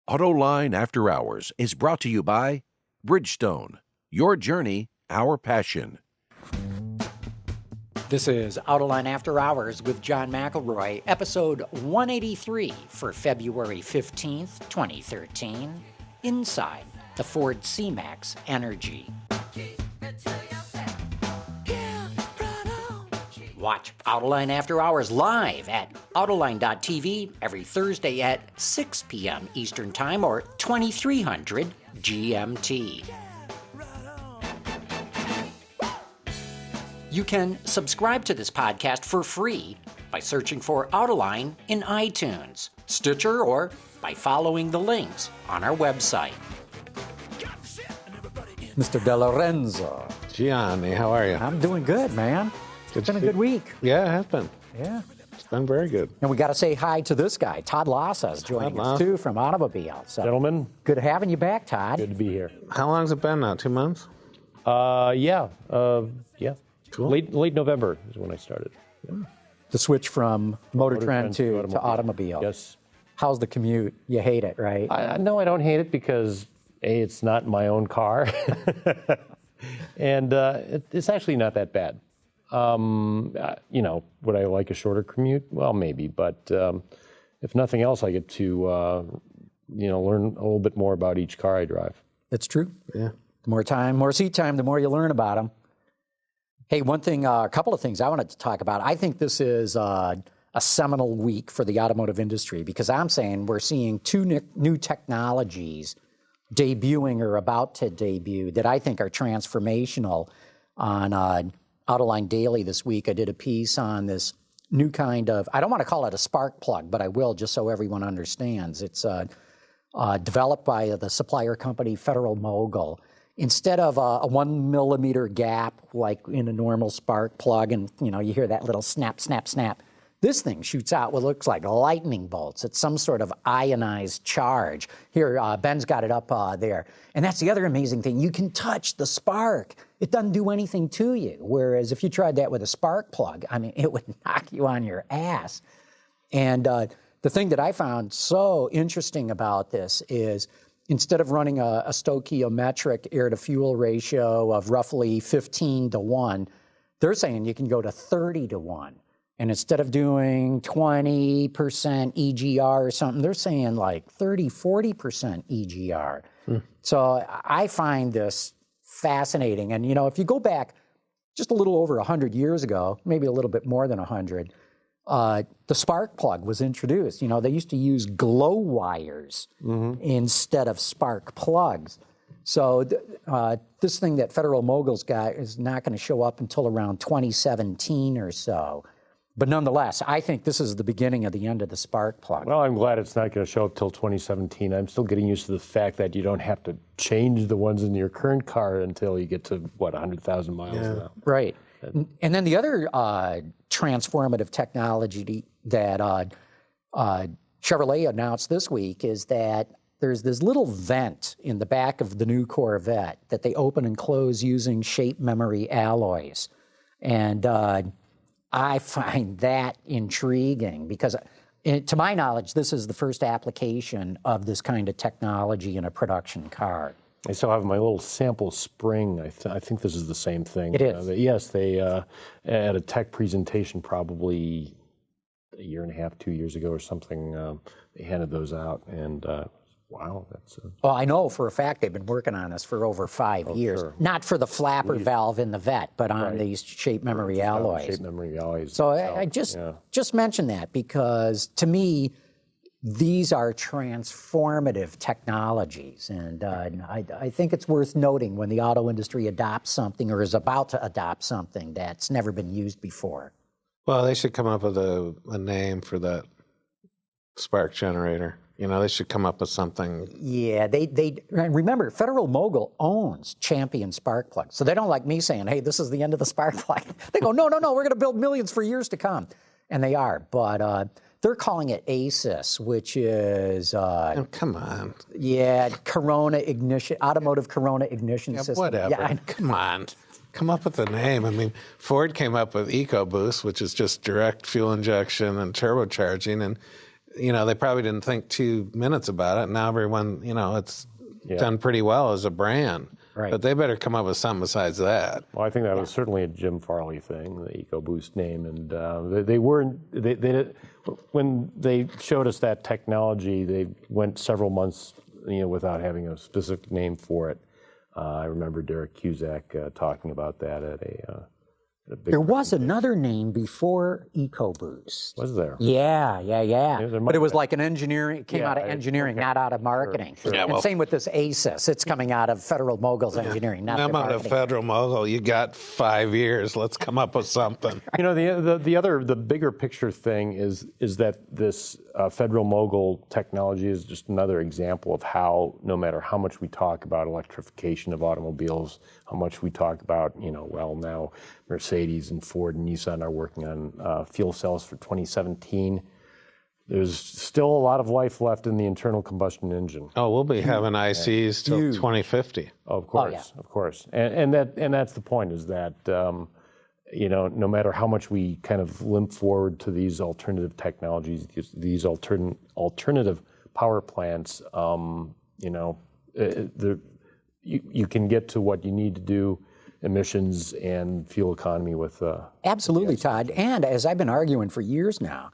Autoline After Hours is brought to you by Bridgestone. Your journey, our passion. This is Autoline After Hours with John McElroy, episode 183 for February 15th, 2013, inside the Ford C-MAX Energi. Watch Autoline After Hours live at Autoline.tv every Thursday at 6 p.m. Eastern Time or 2300 GMT. You can subscribe to this podcast for free by searching for Autoline in iTunes, Stitcher, or by following the links on our website. Mr. De Lorenzo. Gianni, how are you? I'm doing good, man. It's been a good week. Yeah, it has been. Yeah. It's been very good. And we got to say hi to this guy. Todd Lassa is joining us, too, from Automobile. So, gentlemen. Good having you back, Todd. Good to be here. How long's it been now? 2 months? Yeah. Cool. Late November is when I started. Yeah. The switch from Motor Trend to automobile. Yes. How's the commute? You hate it, right? No, I don't hate it because, A, it's not my own car. And it's actually not that bad. Would I like a shorter commute? Well, maybe. But if nothing else, I get to, learn a little bit more about each car I drive. That's true. Yeah. The more time, more seat time, the more you learn about them. Hey, one thing, a couple of things I wanted to talk about. I think this is a seminal week for the automotive industry because I'm saying we're seeing two new technologies debuting or about to debut that I think are transformational on Autoline Daily this week. I did a piece on this new kind of, I don't want to call it a spark plug, but I will just so everyone understands. It's developed by the supplier company Federal Mogul. Instead of a 1 millimeter gap like in a normal spark plug and, you hear that little snap, snap, snap, this thing shoots out what looks like lightning bolts. It's some sort of ionized charge. Here, Ben's got it up there. And that's the other amazing thing. You can touch the spark. It doesn't do anything to you. Whereas if you tried that with a spark plug, it would knock you on your ass. And the thing that I found so interesting about this is instead of running a stoichiometric air-to-fuel ratio of roughly 15-1, they're saying you can go to 30-1. And instead of doing 20% EGR or something, they're saying like 30, 40% EGR. So I find this fascinating. And, if you go back just a little over 100 years ago, maybe a little bit more than 100, the spark plug was introduced. They used to use glow wires instead of spark plugs. So this thing that Federal Mogul's got is not going to show up until around 2017 or so. But nonetheless, I think this is the beginning of the end of the spark plug. Well, I'm glad it's not going to show up till 2017. I'm still getting used to the fact that you don't have to change the ones in your current car until you get to, 100,000 miles now. Right. And then the other transformative technology that Chevrolet announced this week is that there's this little vent in the back of the new Corvette that they open and close using shape memory alloys. And I find that intriguing because, to my knowledge, this is the first application of this kind of technology in a production car. I still have my little sample spring. I think this is the same thing. It is. Yes, they at a tech presentation probably a year and a half, 2 years ago or something, they handed those out. And wow, that's... Well, I know for a fact they've been working on this for over 5 years. Sure. Not for the flapper valve in the vet, but on these shape memory alloys. Shape memory alloys. So I just mentioned that because, to me, these are transformative technologies. And I think it's worth noting when the auto industry adopts something or is about to adopt something that's never been used before. Well, they should come up with a name for that spark generator. They should come up with something. Yeah, they remember, Federal Mogul owns Champion spark plugs. So they don't like me saying, hey, this is the end of the spark plug. They go, no, we're going to build millions for years to come. And they are. But they're calling it ASIS, which is... come on. Yeah, Corona ignition, automotive Corona ignition system. Whatever. Yeah, come on. Come up with a name. Ford came up with EcoBoost, which is just direct fuel injection and turbocharging, and you know, they probably didn't think 2 minutes about it. Now everyone, you know, it's done pretty well as a brand. Right. But they better come up with something besides that. Well, I think that was certainly a Jim Farley thing, the EcoBoost name, and they weren't. When they showed us that technology, they went several months, you know, without having a specific name for it. I remember Derek Cusack talking about that at a big. There was another name before EcoBoost. Was there? Yeah. But it was like an engineering, it came out of Yeah, engineering, not out of marketing. Sure. Yeah, And well- same with this ASUS. It's coming out of Federal Mogul's engineering, not their I'm out of marketing. Federal Mogul. You got 5 years. Let's come up with something. You know, the bigger picture thing is that this Federal Mogul technology is just another example of how, no matter how much we talk about electrification of automobiles, how much we talk about, you know, well, now Mercedes and Ford and Nissan are working on fuel cells for 2017. There's still a lot of life left in the internal combustion engine. Oh, we'll be having ICs till 2050. Of course, of course, and that's the point, is that you know, no matter how much we kind of limp forward to these alternative technologies, these alternative power plants, you know, you can get to what you need to do, emissions and fuel economy with. Absolutely, Todd. And as I've been arguing for years now,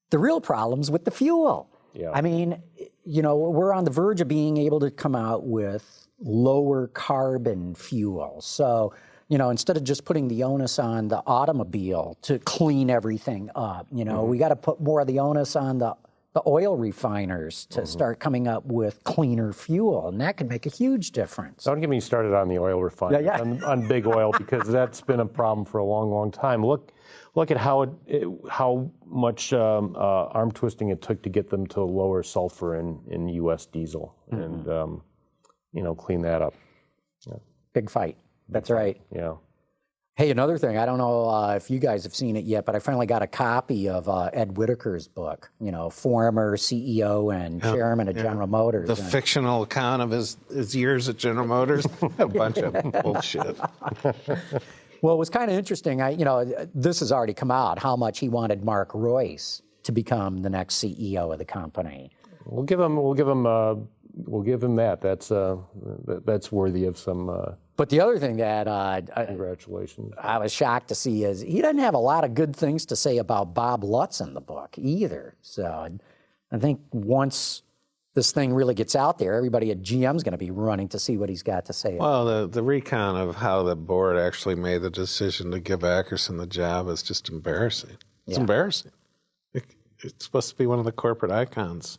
the real problem's with the fuel. Yeah. I mean, you know, we're on the verge of being able to come out with lower carbon fuel. So, you know, instead of just putting the onus on the automobile to clean everything up, you know, we got to put more of the onus on the oil refiners to start coming up with cleaner fuel, and that could make a huge difference. Don't get me started on the oil refiners, on big oil, because that's been a problem for a long, long time. Look at how much arm twisting it took to get them to lower sulfur in U.S. diesel, and you know, clean that up. Yeah. Big fight. That's right. Yeah. Hey, another thing, I don't know if you guys have seen it yet, but I finally got a copy of Ed Whittaker's book, you know, former CEO and chairman of General Motors. The fictional account of his years at General Motors. A bunch of bullshit. Well, it was kind of interesting. You know, this has already come out, how much he wanted Mark Royce to become the next CEO of the company. We'll give him that. That's worthy of some. But the other thing that Congratulations. I was shocked to see is he doesn't have a lot of good things to say about Bob Lutz in the book either. So I think once this thing really gets out there, everybody at GM's going to be running to see what he's got to say. Well, the recount of how the board actually made the decision to give Ackerson the job is just embarrassing. It's embarrassing. It's supposed to be one of the corporate icons,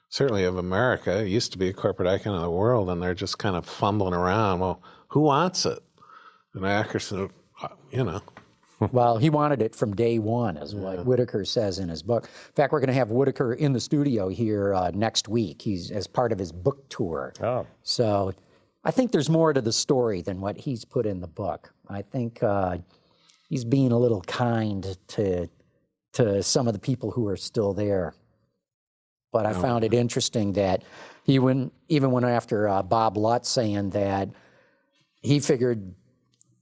certainly of America. It used to be a corporate icon of the world, and they're just kind of fumbling around. Well, who wants it? And Ackerson, you know. Well, he wanted it from day one, is what Whittaker says in his book. In fact, we're going to have Whittaker in the studio here next week. He's as part of his book tour. Oh. So I think there's more to the story than what he's put in the book. I think he's being a little kind to some of the people who are still there. But I found it interesting that he even went after Bob Lutz, saying that he figured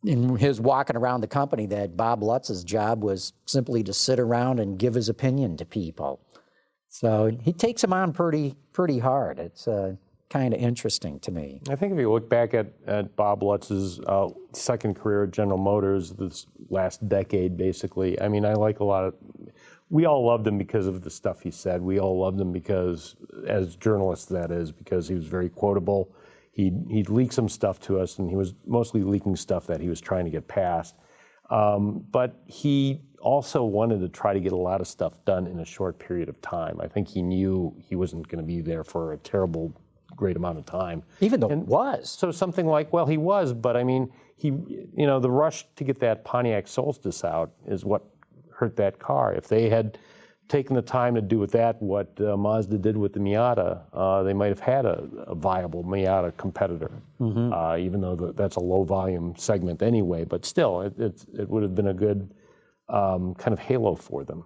in his walking around the company that Bob Lutz's job was simply to sit around and give his opinion to people. So he takes him on pretty hard. It's kind of interesting to me. I think if you look back at Bob Lutz's second career at General Motors, this last decade, basically, I mean, I like a lot of. We all loved him because of the stuff he said. We all loved him because, as journalists, that is, because he was very quotable. He'd leak some stuff to us, and he was mostly leaking stuff that he was trying to get past. But he also wanted to try to get a lot of stuff done in a short period of time. I think he knew he wasn't going to be there for a terrible, great amount of time. Even though it was. So something like, well, he was, but I mean, the rush to get that Pontiac Solstice out is what hurt that car. If they had taken the time to do with that what Mazda did with the Miata, they might have had a viable Miata competitor, even though that's a low volume segment anyway, but still, it would have been a good kind of halo for them.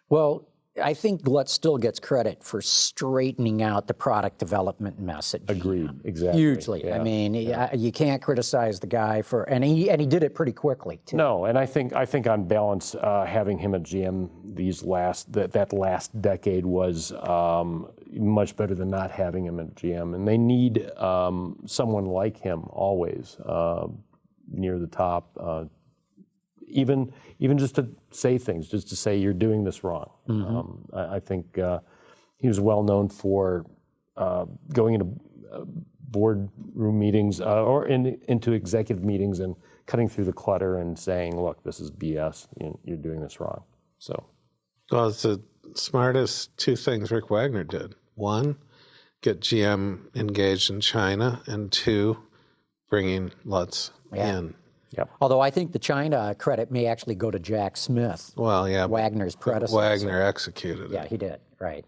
Well, I think Glutz still gets credit for straightening out the product development mess at GM. Agreed, exactly. Hugely. Yeah. I mean, you can't criticize the guy for, and he did it pretty quickly too. No, and I think on balance, having him at GM that last decade was much better than not having him at GM, and they need someone like him always near the top. Even just to say things, just to say you're doing this wrong. I think he was well known for going into boardroom meetings or into executive meetings and cutting through the clutter and saying, "Look, this is BS. You're doing this wrong." So, well, it's the smartest two things Rick Wagner did. One, get GM engaged in China, and two, bringing Lutz in. Yep. Although I think the China credit may actually go to Jack Smith. Well, yeah. Wagner's predecessor. Wagner executed it. Yeah, he did. Right.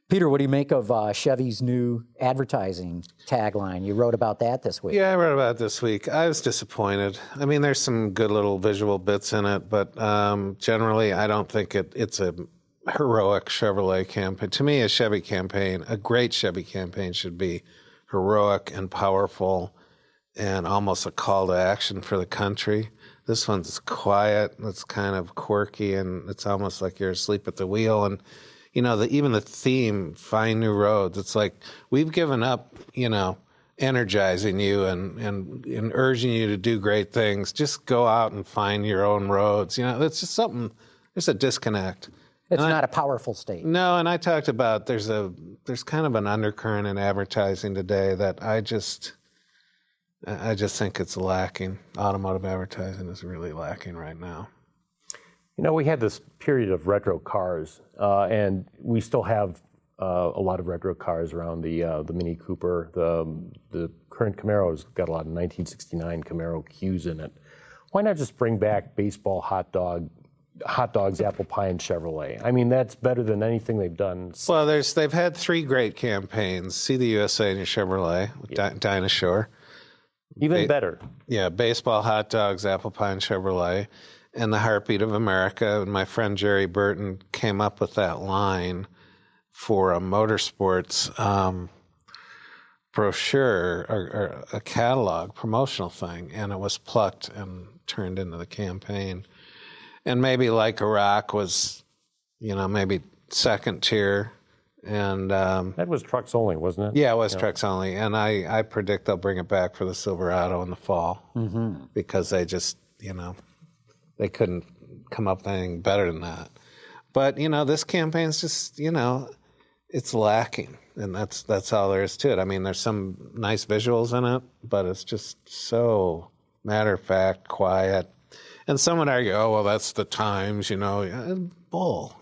Peter, what do you make of Chevy's new advertising tagline? You wrote about that this week. Yeah, I wrote about it this week. I was disappointed. I mean, there's some good little visual bits in it, but generally, I don't think it's a heroic Chevrolet campaign. To me, a Chevy campaign, a great Chevy campaign, should be heroic and powerful and almost a call to action for the country. This one's quiet, it's kind of quirky, and it's almost like you're asleep at the wheel. And, even the theme, Find New Roads, it's like we've given up, energizing you and urging you to do great things. Just go out and find your own roads. It's just something, there's a disconnect. It's not a powerful statement. No, and I talked about there's kind of an undercurrent in advertising today that I just think it's lacking. Automotive advertising is really lacking right now. We had this period of retro cars, and we still have a lot of retro cars around. The Mini Cooper, the current Camaro's got a lot of 1969 Camaro Qs in it. Why not just bring back baseball, hot dogs, apple pie, and Chevrolet? I mean, that's better than anything they've done. Well, they've had three great campaigns. See the USA in your Chevrolet, Dinah Shore. Even better. Yeah, baseball, hot dogs, apple pie, and Chevrolet, and the Heartbeat of America. And my friend Jerry Burton came up with that line for a motorsports brochure or a catalog, promotional thing, and it was plucked and turned into the campaign. And maybe Like Iraq was, maybe second tier. And that was trucks only, wasn't it? Yeah, it was trucks only. And I predict they'll bring it back for the Silverado in the fall because they just, they couldn't come up with anything better than that. But, this campaign's just, it's lacking. And that's all there is to it. I mean, there's some nice visuals in it, but it's just so matter-of-fact, quiet. And some would argue, oh, well, that's the times, bull,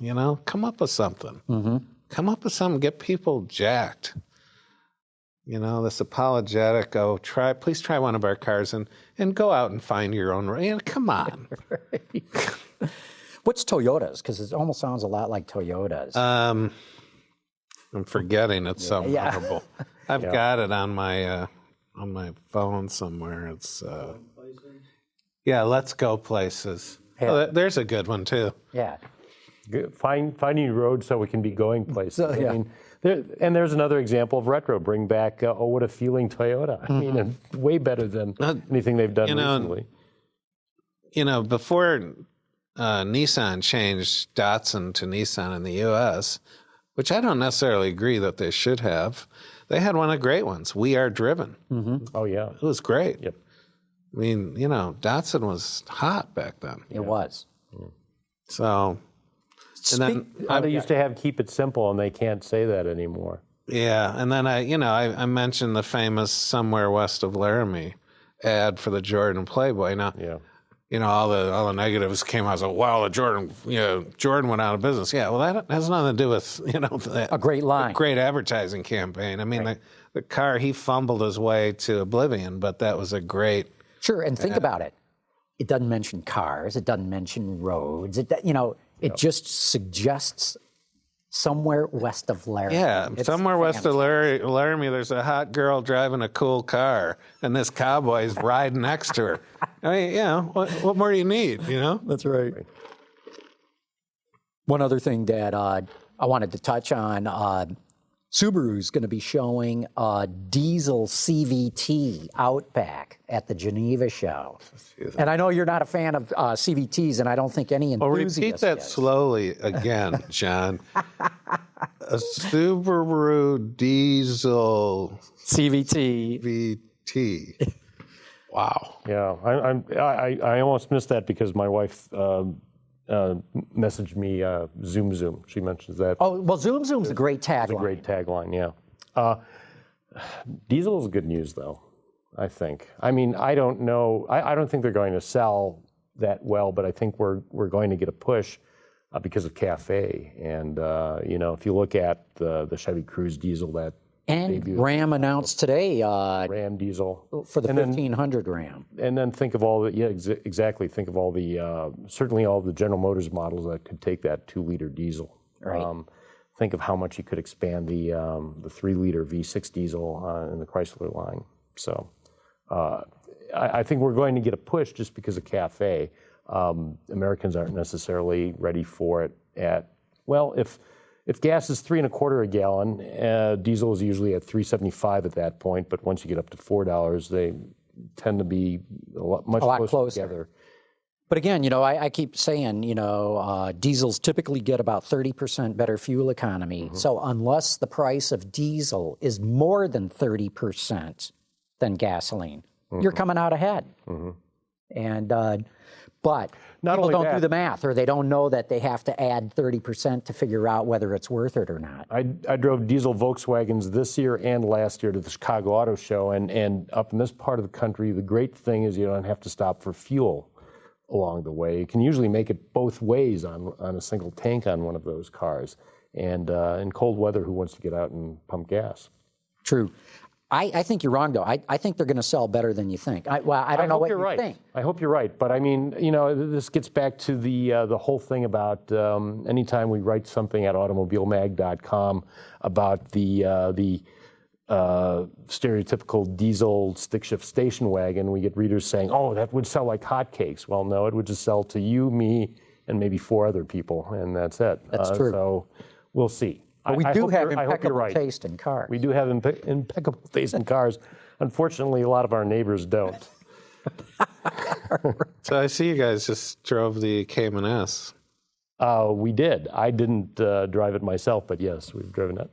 come up with something. Come up with something, get people jacked. This apologetic, please try one of our cars and go out and find your own, come on. What's Toyota's? Because it almost sounds a lot like Toyota's. I'm forgetting it's so memorable. I've got it on my phone somewhere. It's, Let's Go Places. Yeah. Oh, there's a good one too. Yeah. Finding roads so we can be going places. I mean, there's another example of retro. Bring back, what a feeling Toyota. I mean, way better than anything they've done recently. Before Nissan changed Datsun to Nissan in the U.S., which I don't necessarily agree that they should have, they had one of the great ones, We Are Driven. Oh, yeah. It was great. Yep. I mean, Datsun was hot back then. It was. So... And then they used to have Keep It Simple, and they can't say that anymore. Yeah, and then I mentioned the famous Somewhere West of Laramie ad for the Jordan Playboy. Now, all the negatives came out. So, wow, Jordan went out of business. Yeah, well, that has nothing to do with a great line, a great advertising campaign. I mean, the car, he fumbled his way to oblivion, but that was a great. Sure, and think about it. It doesn't mention cars. It doesn't mention roads. It just suggests somewhere west of Laramie. Yeah, somewhere west of Laramie, there's a hot girl driving a cool car, and this cowboy's riding next to her. I mean, what more do you need, That's right. One other thing that I wanted to touch on Subaru's going to be showing a diesel CVT Outback at the Geneva show. And I know you're not a fan of CVTs, and I don't think any enthusiast repeat that is. slowly again, John. A Subaru diesel CVT. VT. Wow. Yeah, I almost missed that because my wife messaged me Zoom Zoom. She mentions that. Oh, well, Zoom Zoom's a great tagline. It's a great tagline, yeah. Diesel is good news, though, I think. I mean, I don't know. I don't think they're going to sell that well, but I think we're going to get a push because of CAFE. And, you know, if you look at the Chevy Cruze diesel that And Ram announced today Ram diesel for the 1500 Ram. And then think of all the, exactly. Think of all the, certainly all the General Motors models that could take that 2-liter diesel. Right. Think of how much you could expand the 3-liter V6 diesel in the Chrysler line. So I think we're going to get a push just because of CAFE. Americans aren't necessarily ready for it well, if gas is $3.25 a gallon, diesel is usually at $3.75 at that point. But once you get up to $4, they tend to be much closer together. But again, you know, I keep saying, you know, diesels typically get about 30% better fuel economy. Mm-hmm. So unless the price of diesel is more than 30% than gasoline, mm-hmm. you're coming out ahead. Mm-hmm. And but Not people only don't that, do the math, or they don't know that they have to add 30% to figure out whether it's worth it or not. I drove diesel Volkswagens this year and last year to the Chicago Auto Show, and up in this part of the country, the great thing is you don't have to stop for fuel along the way. You can usually make it both ways on a single tank on one of those cars. And in cold weather, who wants to get out and pump gas? True. I think you're wrong, though. I think they're going to sell better than you think. I don't know what you think. I hope you're right. But I mean, you know, this gets back to the whole thing about anytime we write something at automobilemag.com about the stereotypical diesel stick-shift station wagon, we get readers saying, oh, that would sell like hotcakes. Well, no, it would just sell to you, me, and maybe 4 other people, and that's it. That's true. So we'll see. But we do have impeccable taste in cars. We do have impeccable taste in cars. Unfortunately, a lot of our neighbors don't. So I see you guys just drove the Cayman S. We did. I didn't drive it myself, but yes, we've driven it.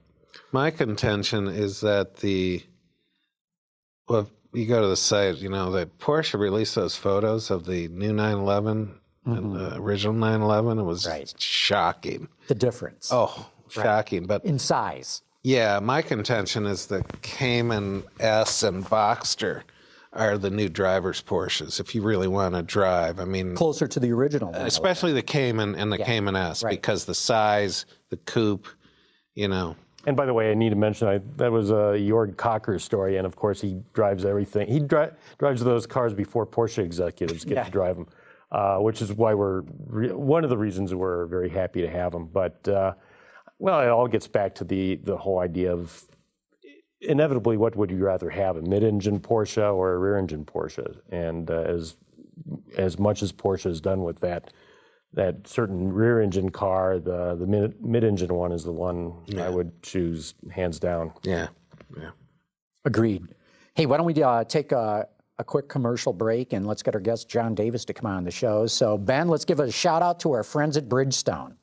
My contention is that you go to the site, you know, that Porsche released those photos of the new 911 and the original 911. It was shocking. The difference. Oh, shocking. But in size. Yeah, my contention is the Cayman S and Boxster are the new driver's Porsches, if you really want to drive. I mean, closer to the original. Especially the Cayman and the Cayman S, because the size, the coupe, you know. And by the way, I need to mention that was a Jörg Cocker story, and of course he drives everything. He drives those cars before Porsche executives get to drive them, which is why one of the reasons we're very happy to have them. But well, it all gets back to the whole idea of inevitably, what would you rather have, a mid-engine Porsche or a rear-engine Porsche? And as much as Porsche has done with that certain rear-engine car, the mid-engine one is the one I would choose hands down. Yeah. Agreed. Hey, why don't we take a quick commercial break, and let's get our guest John Davis to come on the show. So Ben, let's give a shout out to our friends at Bridgestone.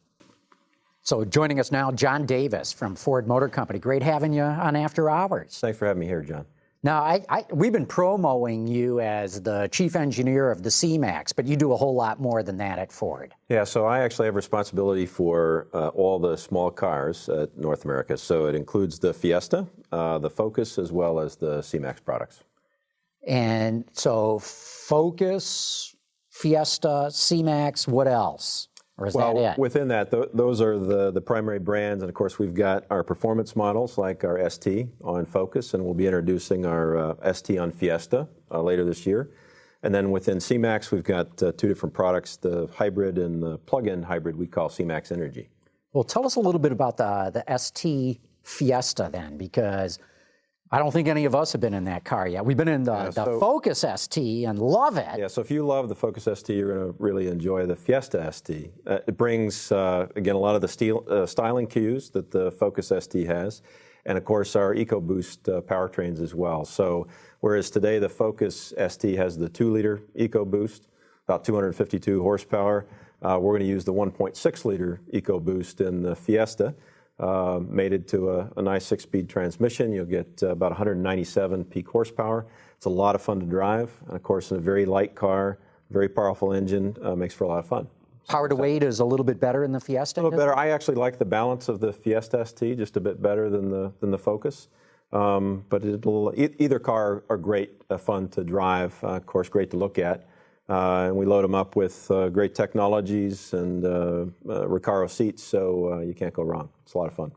So joining us now, John Davis from Ford Motor Company. Great having you on After Hours. Thanks for having me here, John. Now, we've been promoting you as the chief engineer of the C-MAX, but you do a whole lot more than that at Ford. Yeah, so I actually have responsibility for all the small cars at North America. So it includes the Fiesta, the Focus, as well as the C-MAX products. And so Focus, Fiesta, C-MAX, what else? Or is that it? Within that, those are the primary brands. And of course, we've got our performance models like our ST on Focus, and we'll be introducing our ST on Fiesta later this year. And then within C-MAX, we've got 2 different products, the hybrid and the plug-in hybrid we call C-MAX Energi. Well, tell us a little bit about the ST Fiesta then, because I don't think any of us have been in that car yet. We've been in the Focus ST and love it. Yeah, so if you love the Focus ST, you're going to really enjoy the Fiesta ST. It brings, again, a lot of the styling cues that the Focus ST has, and of course our EcoBoost powertrains as well. So whereas today the Focus ST has the 2-liter EcoBoost, about 252 horsepower, we're going to use the 1.6-liter EcoBoost in the Fiesta. Mated to a nice 6-speed transmission. You'll get about 197 peak horsepower. It's a lot of fun to drive. And of course, in a very light car, very powerful engine, makes for a lot of fun. Power to weight is a little bit better in the Fiesta? A little better. I actually like the balance of the Fiesta ST just a bit better than the Focus. But either car are great fun to drive. Of course, great to look at. And we load them up with great technologies and Recaro seats, so you can't go wrong. It's a lot of fun.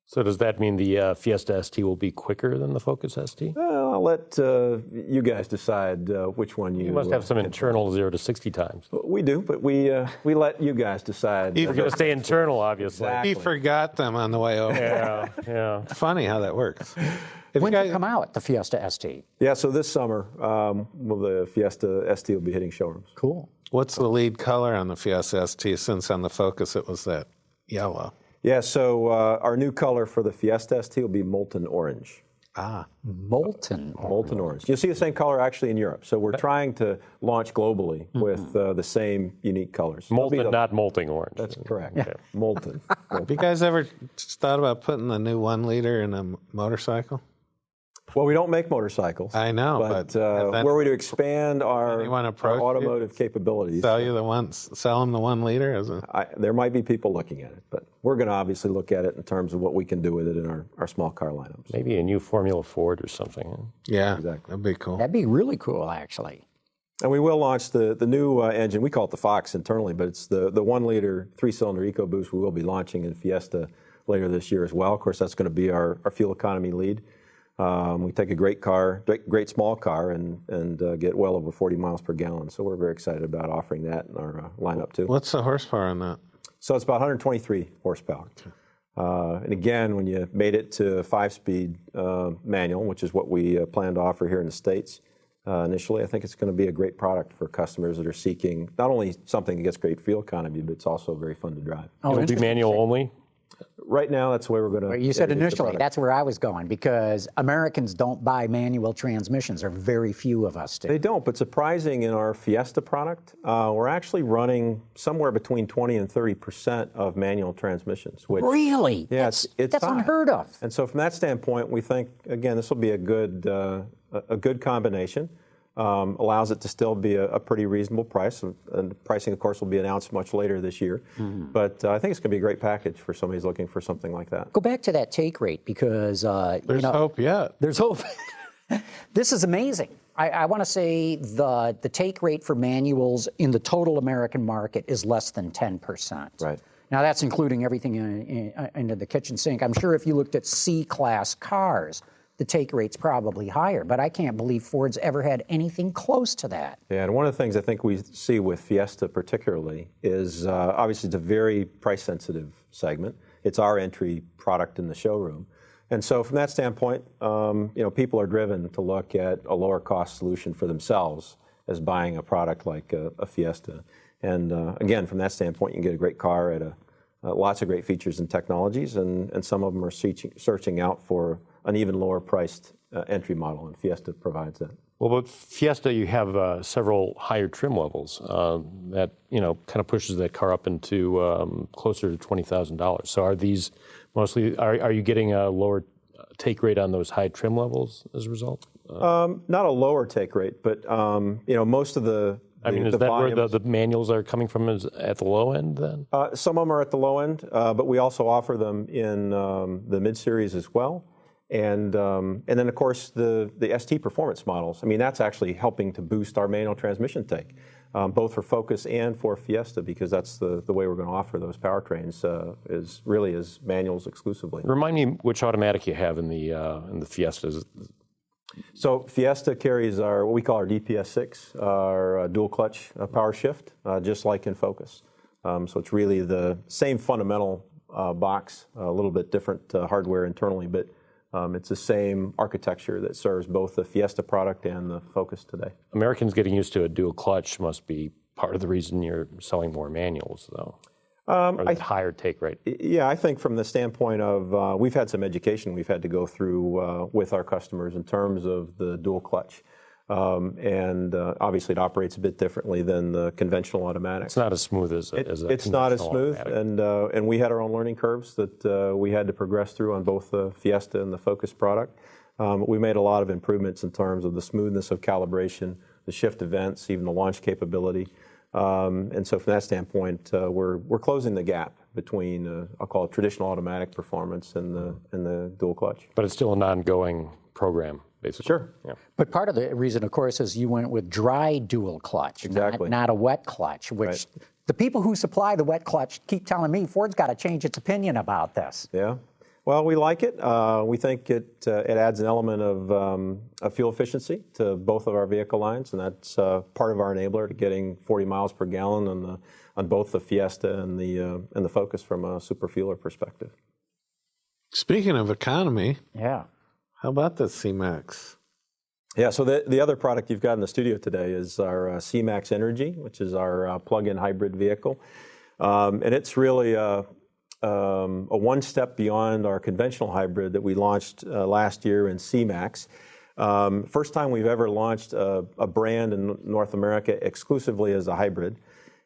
So does that mean the Fiesta ST will be quicker than the Focus ST? Well, I'll let you guys decide which one you... You must have some internal 0 to 60 times. We do, but we let you guys decide. You're going to stay internal, obviously. Exactly. He forgot them on the way over. Yeah. It's funny how that works. When did it come out, the Fiesta ST? Yeah, so this summer, the Fiesta ST will be hitting showrooms. Cool. What's the lead color on the Fiesta ST, since on the Focus it was that yellow? Yeah, so our new color for the Fiesta ST will be molten orange. Molten orange. You'll see the same color actually in Europe. So we're trying to launch globally with the same unique colors. Molten, not molting orange. That's correct. Okay. Molten. Have you guys ever thought about putting the new 1-liter in a motorcycle? Well, we don't make motorcycles. I know, but were we to expand our automotive capabilities, sell them the 1-liter? There might be people looking at it, but we're going to obviously look at it in terms of what we can do with it in our small car lineups. Maybe a new Formula Ford or something. Yeah, exactly. That'd be cool. That'd be really cool, actually. And we will launch the new engine. We call it the Fox internally, but it's the 1-liter 3-cylinder EcoBoost we will be launching in Fiesta later this year as well. Of course, that's going to be our fuel economy lead. We take a great small car, and get well over 40 miles per gallon. So we're very excited about offering that in our lineup too. What's the horsepower on that? So it's about 123 horsepower. Okay. And again, when you made it to 5-speed manual, which is what we plan to offer here in the States initially, I think it's going to be a great product for customers that are seeking not only something that gets great fuel economy, but it's also very fun to drive. It'll be manual only? Right now, that's the way we're going to... You said initially, that's where I was going, because Americans don't buy manual transmissions, or very few of us do. They don't, but surprising in our Fiesta product, we're actually running somewhere between 20 and 30% of manual transmissions. Which, really? Yeah, that's unheard of. And so from that standpoint, we think, again, this will be a good combination. Allows it to still be a pretty reasonable price, and pricing, of course, will be announced much later this year. Mm-hmm. But I think it's going to be a great package for somebody who's looking for something like that. Go back to that take rate, because there's hope yet. There's hope. This is amazing. I want to say the take rate for manuals in the total American market is less than 10%. Right. Now that's including everything into the kitchen sink. I'm sure if you looked at C-class cars, the take rate's probably higher, but I can't believe Ford's ever had anything close to that. Yeah, and one of the things I think we see with Fiesta particularly is obviously it's a very price-sensitive segment. It's our entry product in the showroom. And so from that standpoint, people are driven to look at a lower cost solution for themselves as buying a product like a Fiesta. And again, from that standpoint, you can get a great car at lots of great features and technologies, and some of them are searching out for an even lower priced entry model, and Fiesta provides that. Well, with Fiesta, you have several higher trim levels that kind of pushes that car up into closer to $20,000. So are these mostly? Are you getting a lower take rate on those high trim levels as a result? Not a lower take rate, but most of the is that volumes, where the manuals are coming from, is at the low end then? Some of them are at the low end, but we also offer them in the mid-series as well. And then, of course, the ST performance models. I mean, that's actually helping to boost our manual transmission take, both for Focus and for Fiesta, because that's the way we're going to offer those powertrains is manuals exclusively. Remind me which automatic you have in the Fiestas. So Fiesta carries what we call our DPS6, our dual clutch power shift, just like in Focus. So it's really the same fundamental box, a little bit different hardware internally, but It's the same architecture that serves both the Fiesta product and the Focus today. Americans getting used to a dual clutch must be part of the reason you're selling more manuals, though. Or the higher take rate. Yeah, I think from the standpoint of, we've had some education we've had to go through with our customers in terms of the dual clutch. And obviously it operates a bit differently than the conventional automatic. It's not as smooth as it's not as smooth, and we had our own learning curves that we had to progress through on both the Fiesta and the Focus product. We made a lot of improvements in terms of the smoothness of calibration, the shift events, even the launch capability. And so from that standpoint, we're closing the gap between, I'll call it traditional automatic performance and the dual clutch. But it's still an ongoing program, basically. Sure. Yeah. But part of the reason, of course, is you went with dry dual clutch, exactly. not a wet clutch, which the people who supply the wet clutch keep telling me Ford's got to change its opinion about this. Yeah. Well, we like it. We think it adds an element of fuel efficiency to both of our vehicle lines, and that's part of our enabler to getting 40 miles per gallon on both the Fiesta and the Focus from a superfueler perspective. Speaking of economy, yeah, how about the C-MAX? Yeah, so the other product you've got in the studio today is our C-MAX Energi, which is our plug-in hybrid vehicle, and it's really a one step beyond our conventional hybrid that we launched last year in C-MAX. First time we've ever launched a brand in North America exclusively as a hybrid,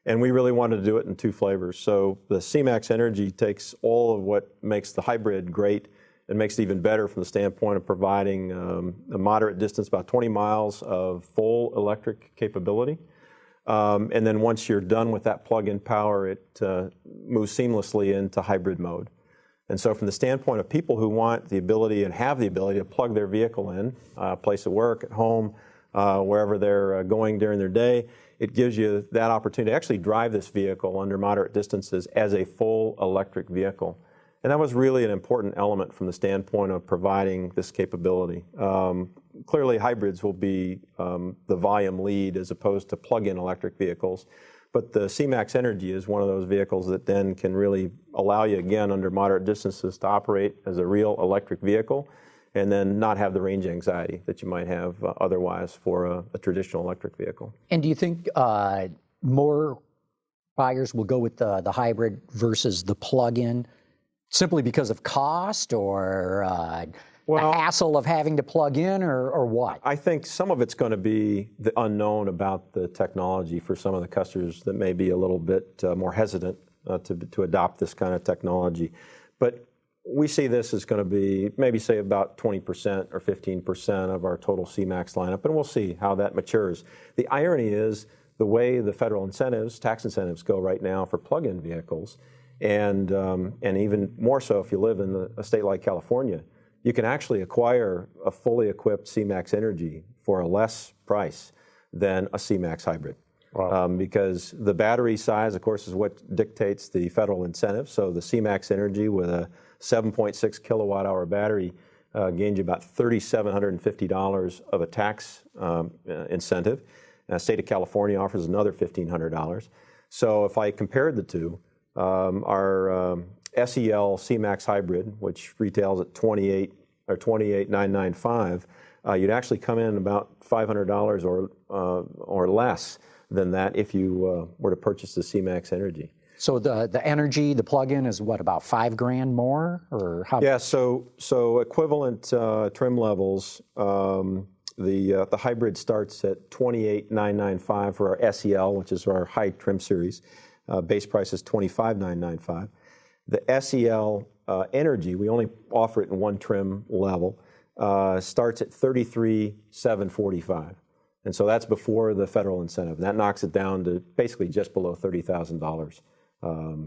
and we really wanted to do it in two flavors. So the C-MAX Energi takes all of what makes the hybrid great and makes it even better from the standpoint of providing a moderate distance, about 20 miles of full electric capability. And then once you're done with that plug-in power, it moves seamlessly into hybrid mode. And so from the standpoint of people who want the ability and have the ability to plug their vehicle in, place of work, at home, wherever they're going during their day, it gives you that opportunity to actually drive this vehicle under moderate distances as a full electric vehicle. And that was really an important element from the standpoint of providing this capability. Clearly, hybrids will be the volume lead as opposed to plug-in electric vehicles. But the C-MAX Energi is one of those vehicles that then can really allow you, again, under moderate distances to operate as a real electric vehicle and then not have the range anxiety that you might have otherwise for a traditional electric vehicle. And do you think more buyers will go with the hybrid versus the plug-in simply because of cost or the hassle of having to plug in or what? I think some of it's going to be the unknown about the technology for some of the customers that may be a little bit more hesitant to adopt this kind of technology. But we see this as going to be maybe say about 20% or 15% of our total C-MAX lineup, and we'll see how that matures. The irony is the way the federal incentives, tax incentives go right now for plug-in vehicles, and even more so if you live in a state like California, you can actually acquire a fully equipped C-MAX Energi for a less price than a C-MAX hybrid. Wow. Because the battery size, of course, is what dictates the federal incentive. So the C-MAX Energi with a 7.6 kilowatt hour battery gains you about $3,750 of a tax incentive. And the state of California offers another $1,500. So if I compared the two, our SEL C-MAX hybrid, which retails at $28,995, you'd actually come in about $500 or less than that if you were to purchase the C-MAX Energi. So the Energi, the plug-in, is what, about $5,000 more, or how? Yeah, so equivalent trim levels. The hybrid starts at $28,995 for our SEL, which is our high trim series. Base price is $25,995. The SEL Energi, we only offer it in one trim level, starts at $33,745. And so that's before the federal incentive. And that knocks it down to basically just below $30,000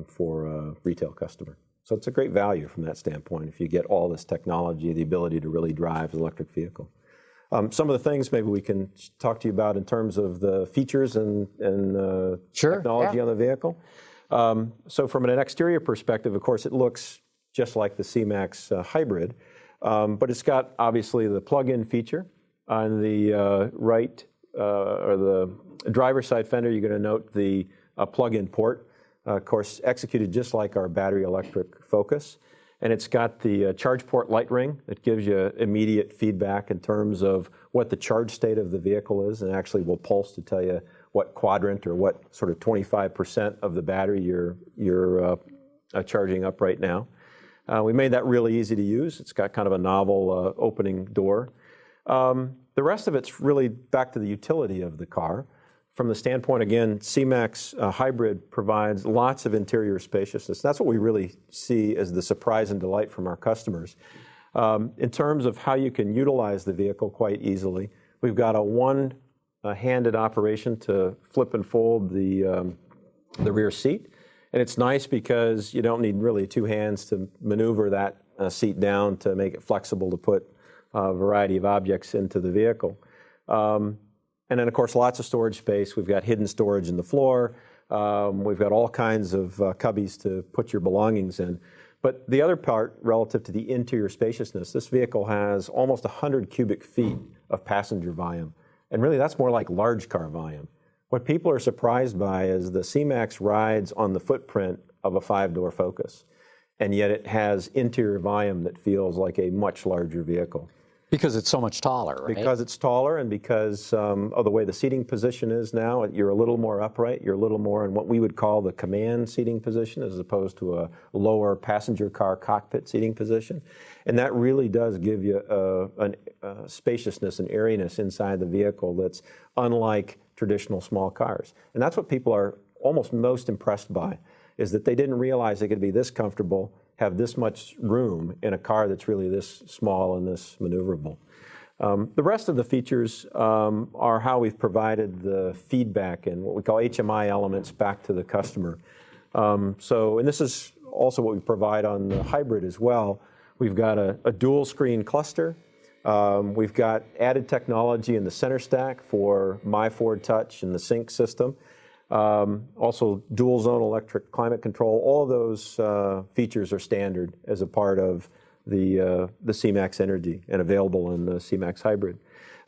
for a retail customer. So it's a great value from that standpoint if you get all this technology, the ability to really drive an electric vehicle. Some of the things maybe we can talk to you about in terms of the features and technology on the vehicle. So from an exterior perspective, of course, it looks just like the C-MAX hybrid, but it's got obviously the plug-in feature. On the right, or the driver's side fender, you're going to note the plug-in port, of course, executed just like our battery electric Focus. And it's got the charge port light ring that gives you immediate feedback in terms of what the charge state of the vehicle is, and actually will pulse to tell you what quadrant or what sort of 25% of the battery you're charging up right now. We made that really easy to use. It's got kind of a novel opening door. The rest of it's really back to the utility of the car. From the standpoint, again, C-MAX Hybrid provides lots of interior spaciousness. That's what we really see as the surprise and delight from our customers. In terms of how you can utilize the vehicle quite easily, we've got a one-handed operation to flip and fold the rear seat. And it's nice because you don't need really two hands to maneuver that seat down to make it flexible to put a variety of objects into the vehicle. And then, of course, lots of storage space. We've got hidden storage in the floor. We've got all kinds of cubbies to put your belongings in. But the other part, relative to the interior spaciousness, this vehicle has almost 100 cubic feet of passenger volume. And really, that's more like large car volume. What people are surprised by is the C-MAX rides on the footprint of a 5-door Focus. And yet it has interior volume that feels like a much larger vehicle. Because it's so much taller, right? Because it's taller, and because of the way the seating position is now, you're a little more upright. You're a little more in what we would call the command seating position, as opposed to a lower passenger car cockpit seating position. And that really does give you a spaciousness and airiness inside the vehicle that's unlike traditional small cars. And that's what people are almost most impressed by, is that they didn't realize they could be this comfortable, have this much room in a car that's really this small and this maneuverable. The rest of the features are how we've provided the feedback and what we call HMI elements back to the customer. And this is also what we provide on the hybrid as well. We've got a dual screen cluster. We've got added technology in the center stack for My Ford Touch and the sync system. Also dual zone electric climate control. All of those features are standard as a part of the C-MAX Energi and available in the C-MAX Hybrid.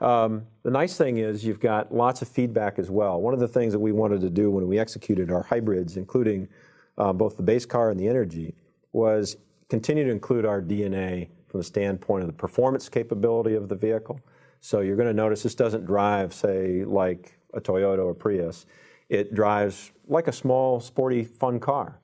The nice thing is you've got lots of feedback as well. One of the things that we wanted to do when we executed our hybrids, including both the base car and the Energi, was continue to include our DNA from the standpoint of the performance capability of the vehicle. So you're going to notice this doesn't drive, say, like a Toyota or Prius. It drives like a small, sporty, fun car.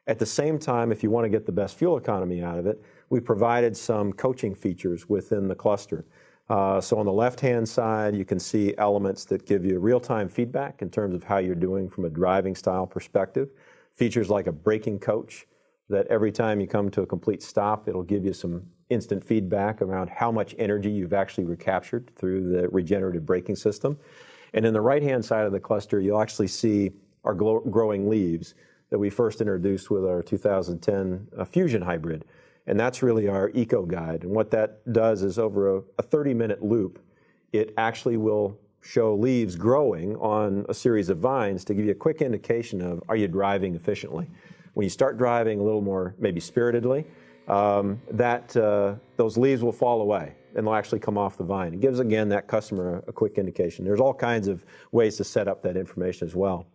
At the same time, if you want to get the best fuel economy out of it, we provided some coaching features within the cluster. So on the left-hand side, you can see elements that give you real-time feedback in terms of how you're doing from a driving style perspective. Features like a braking coach that every time you come to a complete stop, it'll give you some instant feedback around how much energy you've actually recaptured through the regenerative braking system. And in the right-hand side of the cluster, you'll actually see our growing leaves that we first introduced with our 2010 Fusion Hybrid. And that's really our eco guide. And what that does is over a 30-minute loop, it actually will show leaves growing on a series of vines to give you a quick indication of, are you driving efficiently? When you start driving a little more maybe spiritedly, those leaves will fall away and they'll actually come off the vine. It gives, again, that customer a quick indication. There's all kinds of ways to set up that information as well.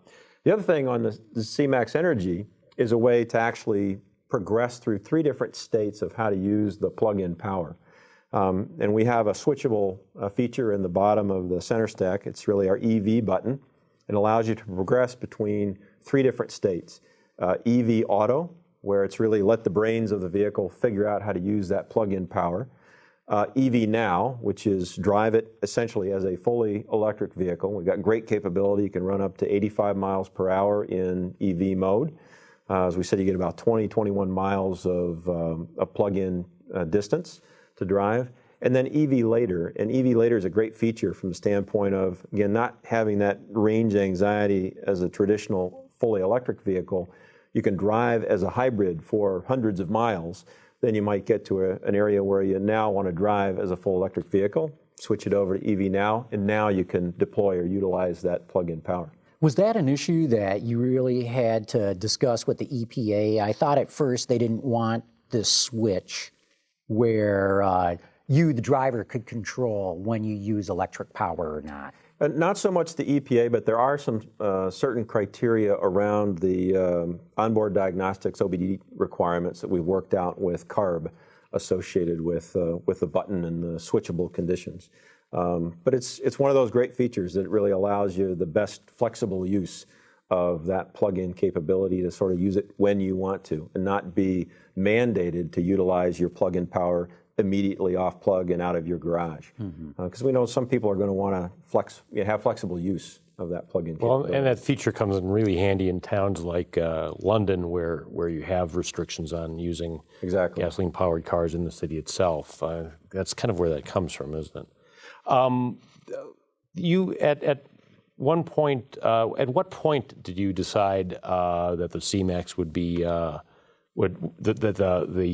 The other thing on the C-MAX Energi is a way to actually progress through 3 different states of how to use the plug-in power. And we have a switchable feature in the bottom of the center stack. It's really our EV button. It allows you to progress between 3 different states. EV Auto, where it's really let the brains of the vehicle figure out how to use that plug-in power. EV Now, which is drive it essentially as a fully electric vehicle. We've got great capability. You can run up to 85 miles per hour in EV mode. As we said, you get about 21 miles of plug-in distance to drive. And then EV Later. And EV Later is a great feature from the standpoint of, again, not having that range anxiety as a traditional fully electric vehicle. You can drive as a hybrid for hundreds of miles. Then you might get to an area where you now want to drive as a full electric vehicle, switch it over to EV Now, and now you can deploy or utilize that plug-in power. Was that an issue that you really had to discuss with the EPA? I thought at first they didn't want this switch where you, the driver, could control when you use electric power or not. Not so much the EPA, but there are some certain criteria around the onboard diagnostics OBD requirements that we've worked out with CARB associated with the button and the switchable conditions. But it's one of those great features that really allows you the best flexible use of that plug-in capability to sort of use it when you want to and not be mandated to utilize your plug-in power immediately off plug and out of your garage. Because we know some people are going to want to have flexible use of that plug-in capability. Well, and that feature comes in really handy in towns like London where you have restrictions on using gasoline-powered cars in the city itself. That's kind of where that comes from, isn't it? You, at one point, at what point did you decide that the C-MAX would be, the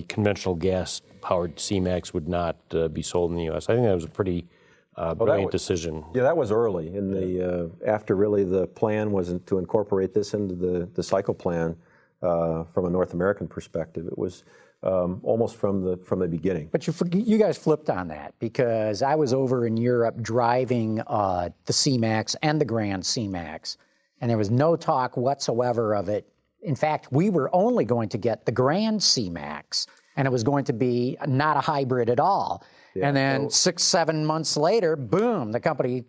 conventional gas-powered C-MAX would not be sold in the U.S.? I think that was a pretty brilliant decision. Yeah, that was early in the after really the plan was to incorporate this into the cycle plan from a North American perspective. It was almost from the beginning. But you guys flipped on that, because I was over in Europe driving the C-MAX and the Grand C-MAX, and there was no talk whatsoever of it. In fact, we were only going to get the Grand C-MAX, and it was going to be not a hybrid at all. Yeah, and then 6-7 months later, boom, the company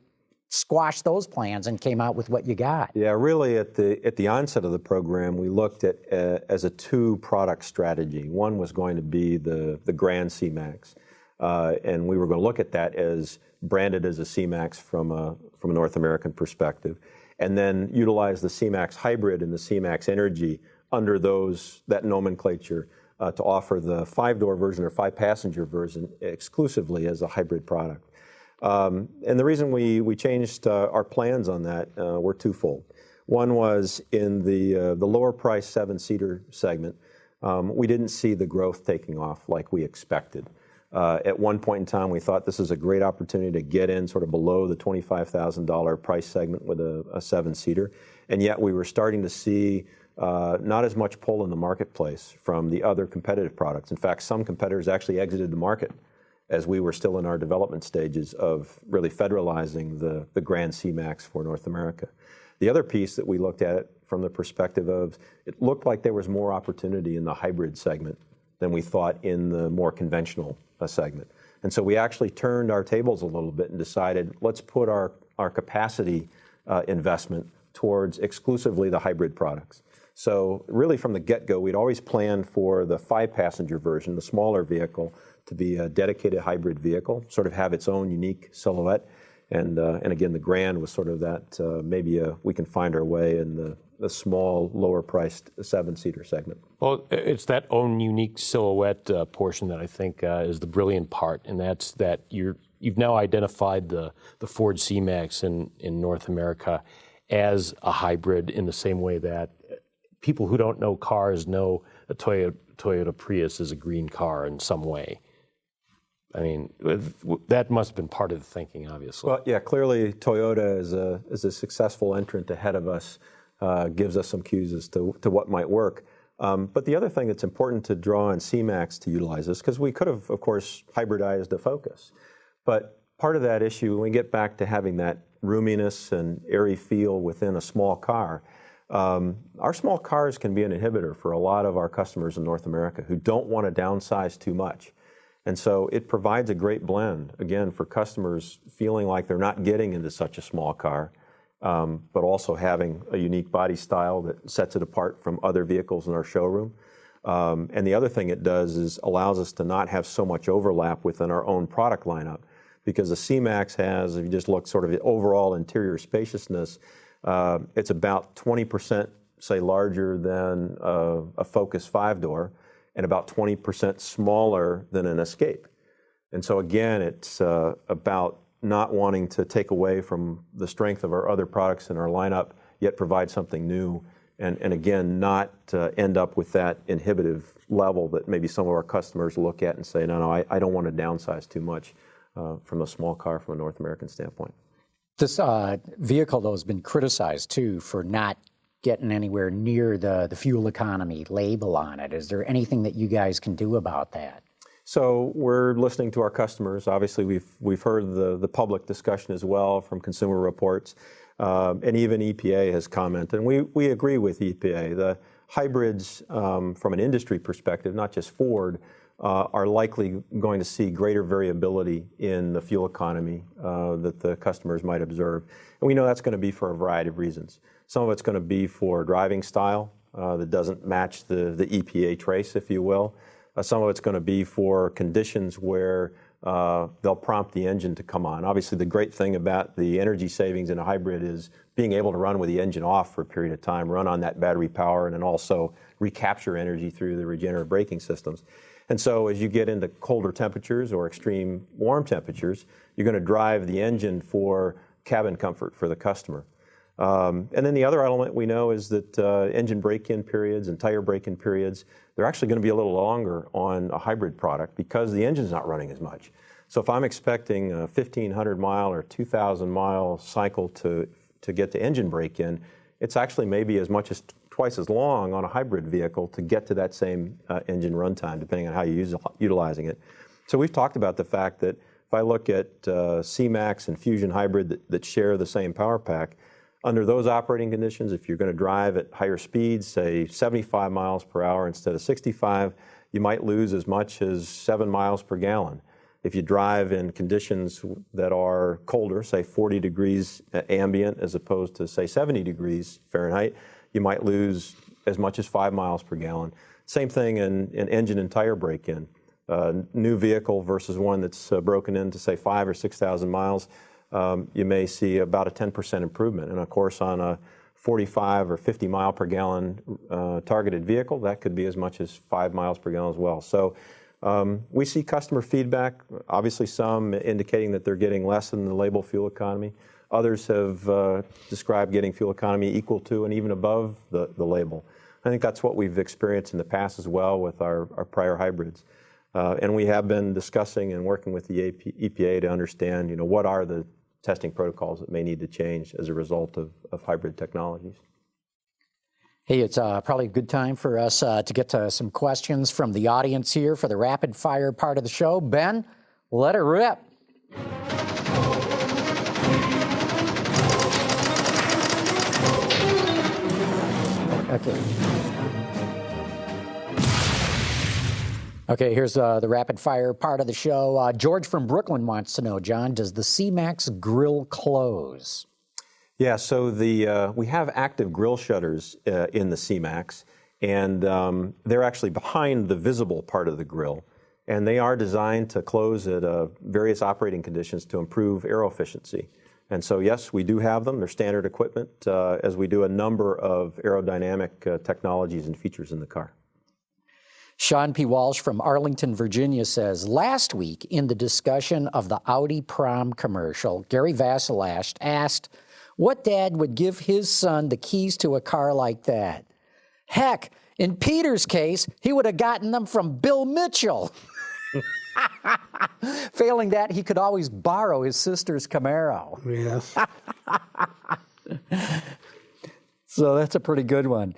squashed those plans and came out with what you got. Yeah, really at the onset of the program, we looked at as a two-product strategy. One was going to be the Grand C-MAX, and we were going to look at that as branded as a C-MAX from a North American perspective, and then utilize the C-MAX Hybrid and the C-MAX Energi under that nomenclature to offer the 5-door version or 5-passenger version exclusively as a hybrid product. And the reason we changed our plans on that were twofold. One was in the lower price 7-seater segment, we didn't see the growth taking off like we expected. At one point in time, we thought this is a great opportunity to get in sort of below the $25,000 price segment with a 7-seater, and yet we were starting to see not as much pull in the marketplace from the other competitive products. In fact, some competitors actually exited the market as we were still in our development stages of really federalizing the Grand C-MAX for North America. The other piece that we looked at it from the perspective of, it looked like there was more opportunity in the hybrid segment than we thought in the more conventional segment. And so we actually turned our tables a little bit and decided, let's put our capacity investment towards exclusively the hybrid products. So really from the get-go, we'd always planned for the 5-passenger version, the smaller vehicle, to be a dedicated hybrid vehicle, sort of have its own unique silhouette. And again, the Grand was sort of that, maybe we can find our way in the small, lower-priced 7-seater segment. Well, it's that own unique silhouette portion that I think is the brilliant part, and that's that you've now identified the Ford C-MAX in North America as a hybrid in the same way that people who don't know cars know a Toyota Prius is a green car in some way. I mean, that must have been part of the thinking, obviously. Well, yeah, clearly Toyota is a successful entrant ahead of us, gives us some cues as to what might work. But the other thing that's important to draw on C-MAX to utilize this, because we could have, of course, hybridized a Focus. But part of that issue, when we get back to having that roominess and airy feel within a small car, our small cars can be an inhibitor for a lot of our customers in North America who don't want to downsize too much. And so it provides a great blend, again, for customers feeling like they're not getting into such a small car, but also having a unique body style that sets it apart from other vehicles in our showroom. And the other thing it does is allows us to not have so much overlap within our own product lineup, because the C-MAX has, if you just look sort of at overall interior spaciousness, it's about 20%, say, larger than a Focus 5-door, and about 20% smaller than an Escape. And so again, it's about not wanting to take away from the strength of our other products in our lineup, yet provide something new, and again, not end up with that inhibitive level that maybe some of our customers look at and say, no, I don't want to downsize too much from a small car from a North American standpoint. This vehicle, though, has been criticized, too, for not getting anywhere near the fuel economy label on it. Is there anything that you guys can do about that? So we're listening to our customers. Obviously, we've heard the public discussion as well from Consumer Reports, and even EPA has commented. And we agree with EPA. The hybrids, from an industry perspective, not just Ford, are likely going to see greater variability in the fuel economy that the customers might observe. And we know that's going to be for a variety of reasons. Some of it's going to be for driving style that doesn't match the EPA trace, if you will. Some of it's going to be for conditions where they'll prompt the engine to come on. Obviously, the great thing about the energy savings in a hybrid is being able to run with the engine off for a period of time, run on that battery power, and then also recapture energy through the regenerative braking systems. And so as you get into colder temperatures or extreme warm temperatures, you're going to drive the engine for cabin comfort for the customer. And then the other element we know is that engine break-in periods and tire break-in periods, they're actually going to be a little longer on a hybrid product because the engine's not running as much. So if I'm expecting a 1,500-mile or 2,000-mile cycle to get to engine break-in, it's actually maybe as much as twice as long on a hybrid vehicle to get to that same engine runtime, depending on how you're utilizing it. So we've talked about the fact that if I look at C-MAX and Fusion Hybrid that share the same power pack, under those operating conditions, if you're going to drive at higher speeds, say 75 miles per hour instead of 65, you might lose as much as 7 miles per gallon. If you drive in conditions that are colder, say 40 degrees ambient as opposed to, say, 70 degrees Fahrenheit, you might lose as much as 5 miles per gallon. Same thing in engine and tire break-in. New vehicle versus one that's broken into, say, 5,000 or 6,000 miles, you may see about a 10% improvement. And of course, on a 45 or 50 mile per gallon targeted vehicle, that could be as much as 5 miles per gallon as well. So we see customer feedback, obviously some indicating that they're getting less than the label fuel economy. Others have described getting fuel economy equal to and even above the label. I think that's what we've experienced in the past as well with our prior hybrids. And we have been discussing and working with the EPA to understand, what are the testing protocols that may need to change as a result of hybrid technologies. Hey, it's probably a good time for us to get to some questions from the audience here for the rapid fire part of the show. Ben, let it rip. Okay, here's the rapid fire part of the show. George from Brooklyn wants to know, John, does the C-MAX grill close? Yeah, so we have active grill shutters in the C-MAX, and they're actually behind the visible part of the grill, and they are designed to close at various operating conditions to improve aero efficiency. And so, yes, we do have them. They're standard equipment, as we do a number of aerodynamic technologies and features in the car. Sean P. Walsh from Arlington, Virginia says, last week in the discussion of the Audi prom commercial, Gary Vassilash asked what dad would give his son the keys to a car like that. Heck, in Peter's case, he would have gotten them from Bill Mitchell. Failing that, he could always borrow his sister's Camaro. Yes. So that's a pretty good one.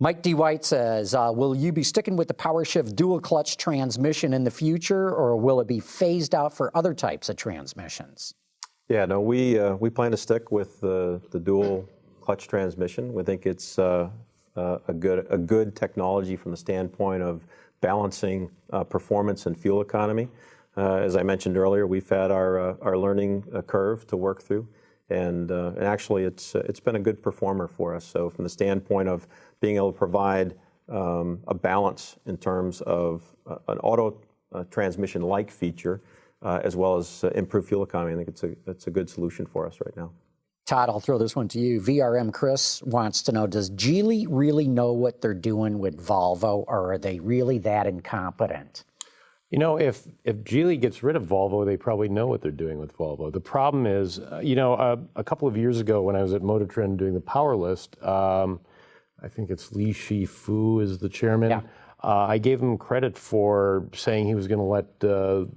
Mike D. White says, will you be sticking with the PowerShift dual clutch transmission in the future, or will it be phased out for other types of transmissions? Yeah, no, we plan to stick with the dual clutch transmission. We think it's a good technology from the standpoint of balancing performance and fuel economy. As I mentioned earlier, we've had our learning curve to work through, and actually it's been a good performer for us. So from the standpoint of being able to provide a balance in terms of an auto transmission-like feature, as well as improved fuel economy, I think it's a good solution for us right now. Todd, I'll throw this one to you. VRM Chris wants to know, does Geely really know what they're doing with Volvo, or are they really that incompetent? If Geely gets rid of Volvo, they probably know what they're doing with Volvo. The problem is, a couple of years ago when I was at Motor Trend doing the Power List, I think it's Li Shifu is the chairman. Yeah. I gave him credit for saying he was going to let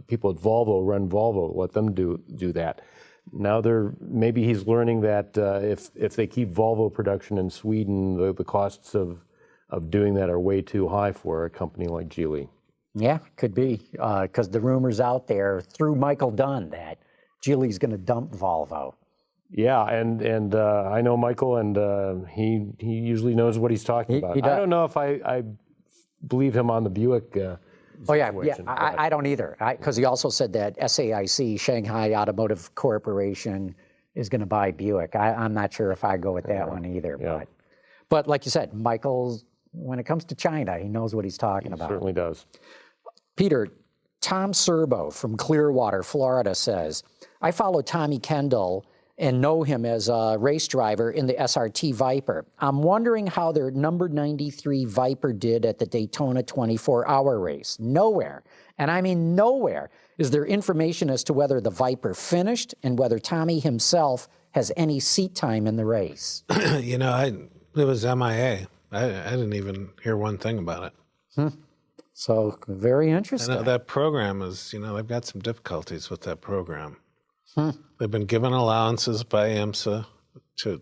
people at Volvo run Volvo, let them do that. Now maybe he's learning that if they keep Volvo production in Sweden, the costs of doing that are way too high for a company like Geely. Yeah, could be, because the rumor's out there through Michael Dunn that Geely's going to dump Volvo. Yeah, and I know Michael, and he usually knows what he's talking about. I don't know if I believe him on the Buick situation. I don't either, because he also said that SAIC, Shanghai Automotive Corporation, is going to buy Buick. I'm not sure if I go with that one either. Yeah. But like you said, Michael's, when it comes to China, he knows what he's talking about. He certainly does. Peter, Tom Serbo from Clearwater, Florida says, I follow Tommy Kendall and know him as a race driver in the SRT Viper. I'm wondering how their number 93 Viper did at the Daytona 24-hour race. Nowhere, and I mean nowhere, is there information as to whether the Viper finished and whether Tommy himself has any seat time in the race. You know, it was MIA. I didn't even hear one thing about it. So very interesting. I know that program is, they've got some difficulties with that program. They've been given allowances by IMSA to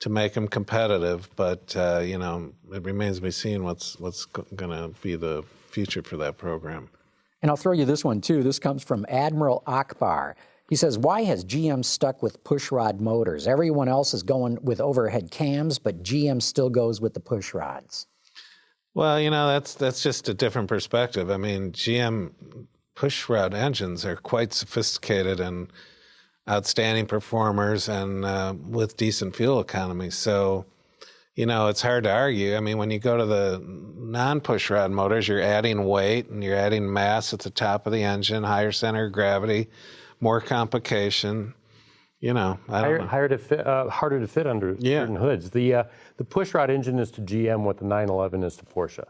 make them competitive, but it remains to be seen what's going to be the future for that program. And I'll throw you this one too. This comes from Admiral Akbar. He says, why has GM stuck with pushrod motors? Everyone else is going with overhead cams, but GM still goes with the pushrods. Well, that's just a different perspective. I mean, GM pushrod engines are quite sophisticated and outstanding performers and with decent fuel economy. So, it's hard to argue. I mean, when you go to the non-pushrod motors, you're adding weight and you're adding mass at the top of the engine, higher center of gravity, more complication. Harder to fit under certain hoods. The pushrod engine is to GM what the 911 is to Porsche.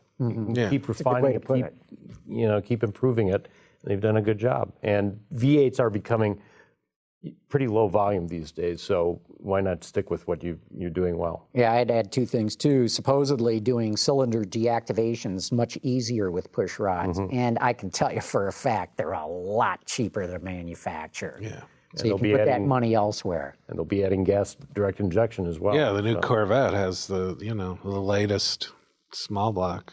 Keep refining it, keep improving it. They've done a good job. And V8s are becoming pretty low volume these days, so why not stick with what you're doing well? Yeah, I'd add two things too. Supposedly doing cylinder deactivation is much easier with push rods, and I can tell you for a fact they're a lot cheaper to manufacture. Yeah. So you can put that money elsewhere. And they'll be adding gas direct injection as well. Yeah, the new Corvette has the latest small block.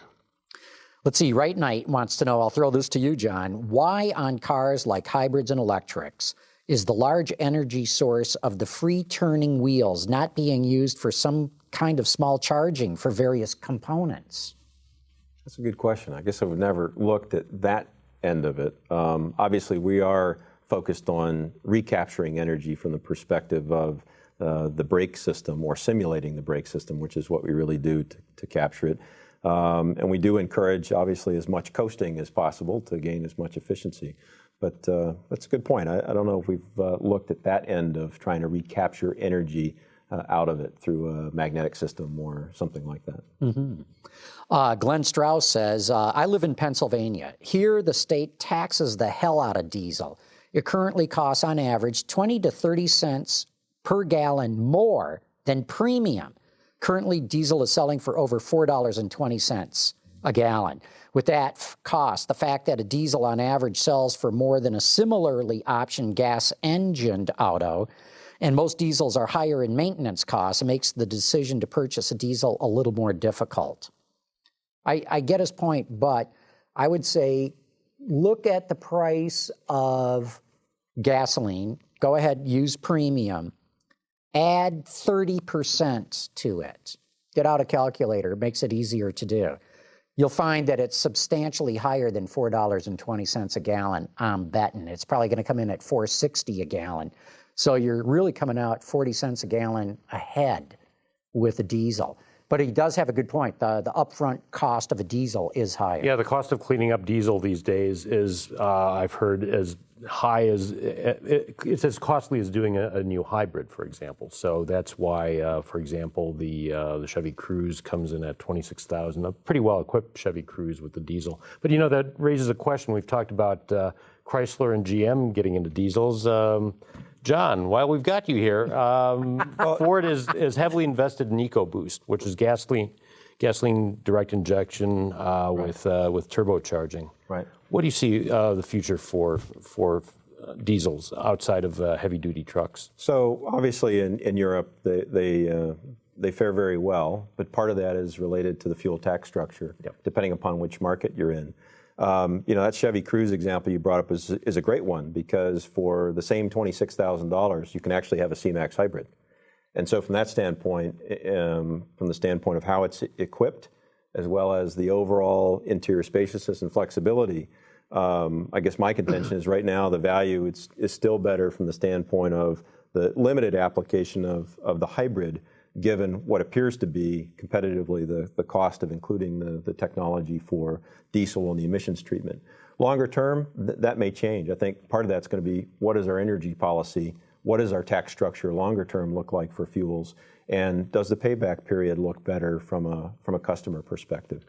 Let's see, Right Knight wants to know, I'll throw this to you, John, why on cars like hybrids and electrics is the large energy source of the free turning wheels not being used for some kind of small charging for various components? That's a good question. I guess I've never looked at that end of it. Obviously, we are focused on recapturing energy from the perspective of the brake system or simulating the brake system, which is what we really do to capture it. And we do encourage, obviously, as much coasting as possible to gain as much efficiency. But that's a good point. I don't know if we've looked at that end of trying to recapture energy out of it through a magnetic system or something like that. Glenn Strauss says, I live in Pennsylvania. Here, the state taxes the hell out of diesel. It currently costs, on average, 20 to 30 cents per gallon more than premium. Currently, diesel is selling for over $4.20 a gallon. With that cost, the fact that a diesel on average sells for more than a similarly optioned gas-engined auto, and most diesels are higher in maintenance costs, it makes the decision to purchase a diesel a little more difficult. I get his point, but I would say look at the price of gasoline, go ahead, use premium, add 30% to it. Get out a calculator, it makes it easier to do. You'll find that it's substantially higher than $4.20 a gallon, I'm betting. It's probably going to come in at $4.60 a gallon. So you're really coming out 40 cents a gallon ahead with a diesel. But he does have a good point. The upfront cost of a diesel is higher. Yeah, the cost of cleaning up diesel these days is, I've heard, as high as, it's as costly as doing a new hybrid, for example. So that's why, for example, the Chevy Cruze comes in at $26,000, a pretty well-equipped Chevy Cruze with the diesel. But, that raises a question. We've talked about Chrysler and GM getting into diesels. John, while we've got you here, Ford is heavily invested in EcoBoost, which is gasoline direct injection with turbocharging. Right. What do you see the future for diesels outside of heavy-duty trucks? So obviously in Europe, they they fare very well, but part of that is related to the fuel tax structure, depending upon which market you're in. That Chevy Cruze example you brought up is a great one, because for the same $26,000, you can actually have a C-MAX hybrid. And so from that standpoint, from the standpoint of how it's equipped, as well as the overall interior spaciousness and flexibility, I guess my contention is right now the value is still better from the standpoint of the limited application of the hybrid, given what appears to be competitively the cost of including the technology for diesel and the emissions treatment. Longer term, that may change. I think part of that's going to be, what is our energy policy? What does our tax structure longer term look like for fuels? And does the payback period look better from a customer perspective?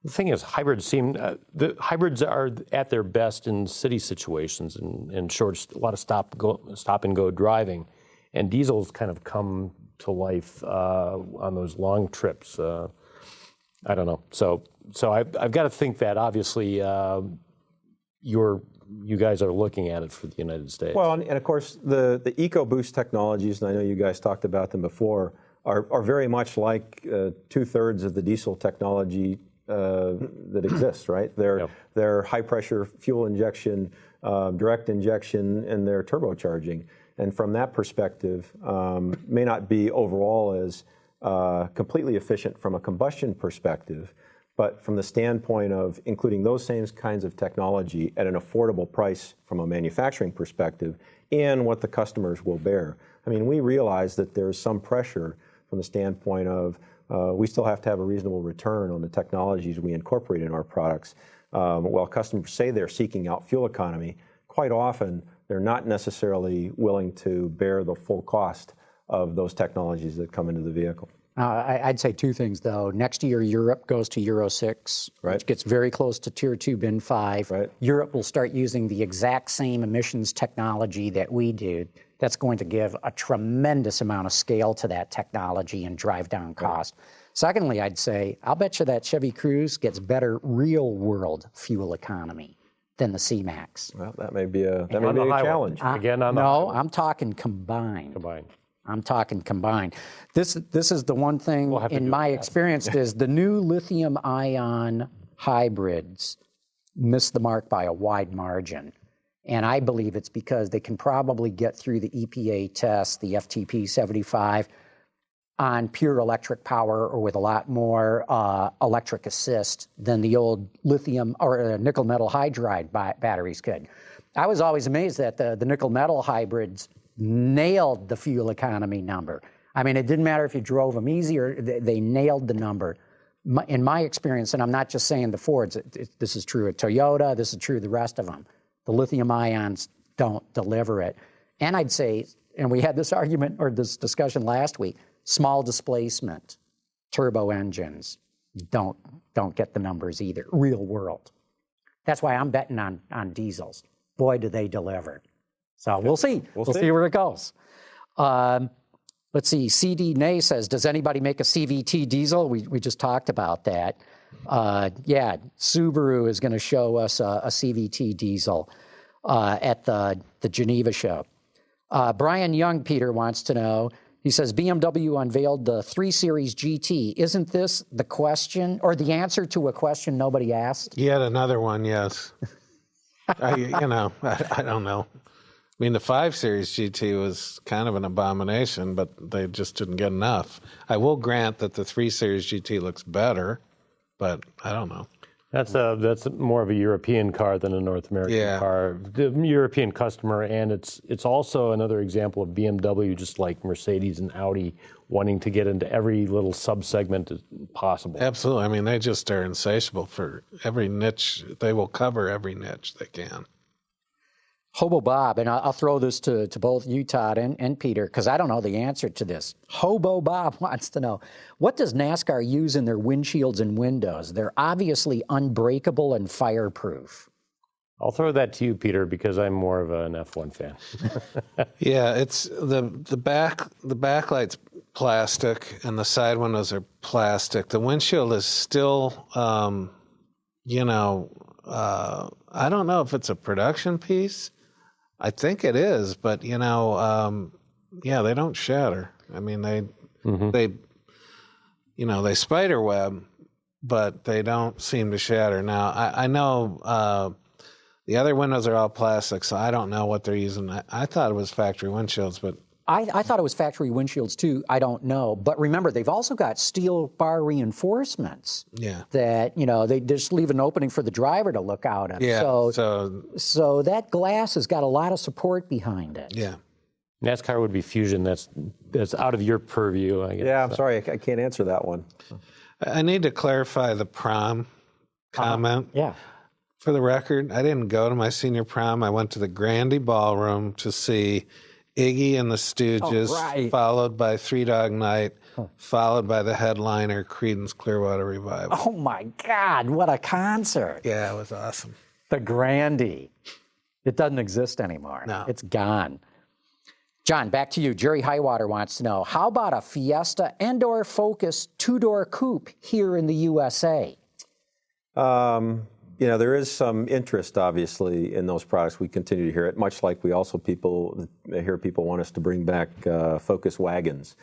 The thing is, the hybrids are at their best in city situations and short, a lot of stop and go driving, and diesels kind of come to life on those long trips. I don't know. So I've got to think that obviously you guys are looking at it for the United States. Well, and of course the EcoBoost technologies, and I know you guys talked about them before, are very much like 2/3 of the diesel technology that exists, right? They're high pressure fuel injection, direct injection, and they're turbocharging. And from that perspective, may not be overall as completely efficient from a combustion perspective, but from the standpoint of including those same kinds of technology at an affordable price from a manufacturing perspective and what the customers will bear. I mean, we realize that there's some pressure from the standpoint of we still have to have a reasonable return on the technologies we incorporate in our products. While customers say they're seeking out fuel economy, quite often they're not necessarily willing to bear the full cost of those technologies that come into the vehicle. I'd say two things, though. Next year, Europe goes to Euro 6, which gets very close to Tier 2 Bin 5. Right. Europe will start using the exact same emissions technology that we do. That's going to give a tremendous amount of scale to that technology and drive down cost. Right. Secondly, I'd say, I'll bet you that Chevy Cruze gets better real-world fuel economy than the C-MAX. Well, that may be a challenge. I'm talking combined. I'm talking combined. This is the one thing in my experience is the new lithium-ion hybrids miss the mark by a wide margin. And I believe it's because they can probably get through the EPA test, the FTP 75, on pure electric power or with a lot more electric assist than the old lithium or nickel metal hydride batteries could. I was always amazed that the nickel metal hybrids nailed the fuel economy number. I mean, it didn't matter if you drove them easy or they nailed the number. In my experience, and I'm not just saying the Fords, this is true at Toyota, this is true of the rest of them, the lithium ions don't deliver it. And I'd say, and we had this argument or this discussion last week, small displacement, turbo engines don't get the numbers either, real world. That's why I'm betting on diesels. Boy, do they deliver. So we'll see. We'll see where it goes. Let's see. CD Nay says, does anybody make a CVT diesel? We just talked about that. Yeah, Subaru is going to show us a CVT diesel at the Geneva show. Brian Young, Peter, wants to know, he says, BMW unveiled the 3 Series GT. Isn't this the question or the answer to a question nobody asked? Yet another one, yes. I don't know. I mean, the 5 Series GT was kind of an abomination, but they just didn't get enough. I will grant that the 3 Series GT looks better, but I don't know. That's more of a European car than a North American car. The European customer, and it's also another example of BMW, just like Mercedes and Audi, wanting to get into every little subsegment possible. Absolutely. I mean, they just are insatiable for every niche. They will cover every niche they can. Hobo Bob, and I'll throw this to both you, Todd, and Peter, because I don't know the answer to this. Hobo Bob wants to know, what does NASCAR use in their windshields and windows? They're obviously unbreakable and fireproof. I'll throw that to you, Peter, because I'm more of an F1 fan. Yeah, it's the backlight's plastic and the side windows are plastic. The windshield is still, I don't know if it's a production piece. I think it is, but they don't shatter. I mean, they they spider web, but they don't seem to shatter. Now, I know the other windows are all plastic, so I don't know what they're using. I thought it was factory windshields, but I thought it was factory windshields too. I don't know. But remember, they've also got steel bar reinforcements. Yeah. That, they just leave an opening for the driver to look out at. Yeah. So that glass has got a lot of support behind it. Yeah. NASCAR would be Fusion. That's out of your purview, I guess. Yeah, I'm sorry, I can't answer that one. I need to clarify the prom comment. Yeah. For the record, I didn't go to my senior prom. I went to the Grandy Ballroom to see Iggy and the Stooges, followed by Three Dog Night, followed by the headliner, Creedence Clearwater Revival. Oh, my God, what a concert. Yeah, it was awesome. The Grandy. It doesn't exist anymore. No. It's gone. John, back to you. Jerry Highwater wants to know, how about a Fiesta and/or Focus two-door coupe here in the USA? There is some interest, obviously, in those products. We continue to hear it, much like we also hear people want us to bring back Focus wagons.